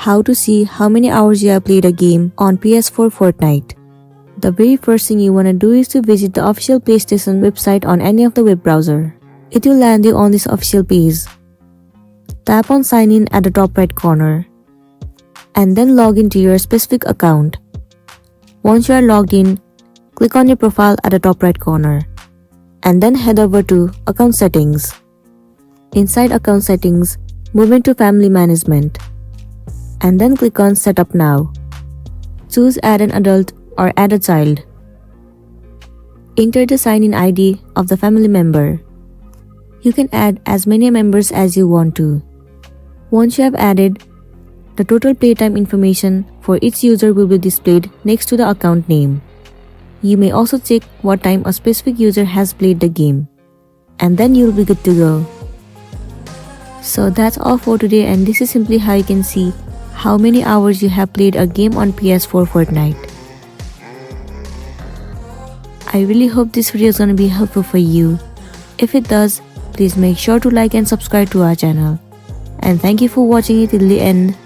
how to see how many hours you have played a game on PS4 Fortnite. The very first thing you want to do is to visit the official PlayStation website on any of the web browser. It will land you on this official page. Tap on sign in at the top right corner and then log into your specific account. Once you are logged in, click on your profile at the top right corner and then head over to account settings. Inside account settings, move into family management and then click on setup now. Choose add an adult or add a child. Enter the sign-in ID of the family member. You can add as many members as you want to. Once you have added, the total playtime information for each user will be displayed next to the account name. You may also check what time a specific user has played the game, and then you'll be good to go. So that's all for today, and this is simply how you can see how many hours you have played a game on PS4 Fortnite. I really hope this video is going to be helpful for you. If it does, please make sure to like and subscribe to our channel. And thank you for watching it till the end.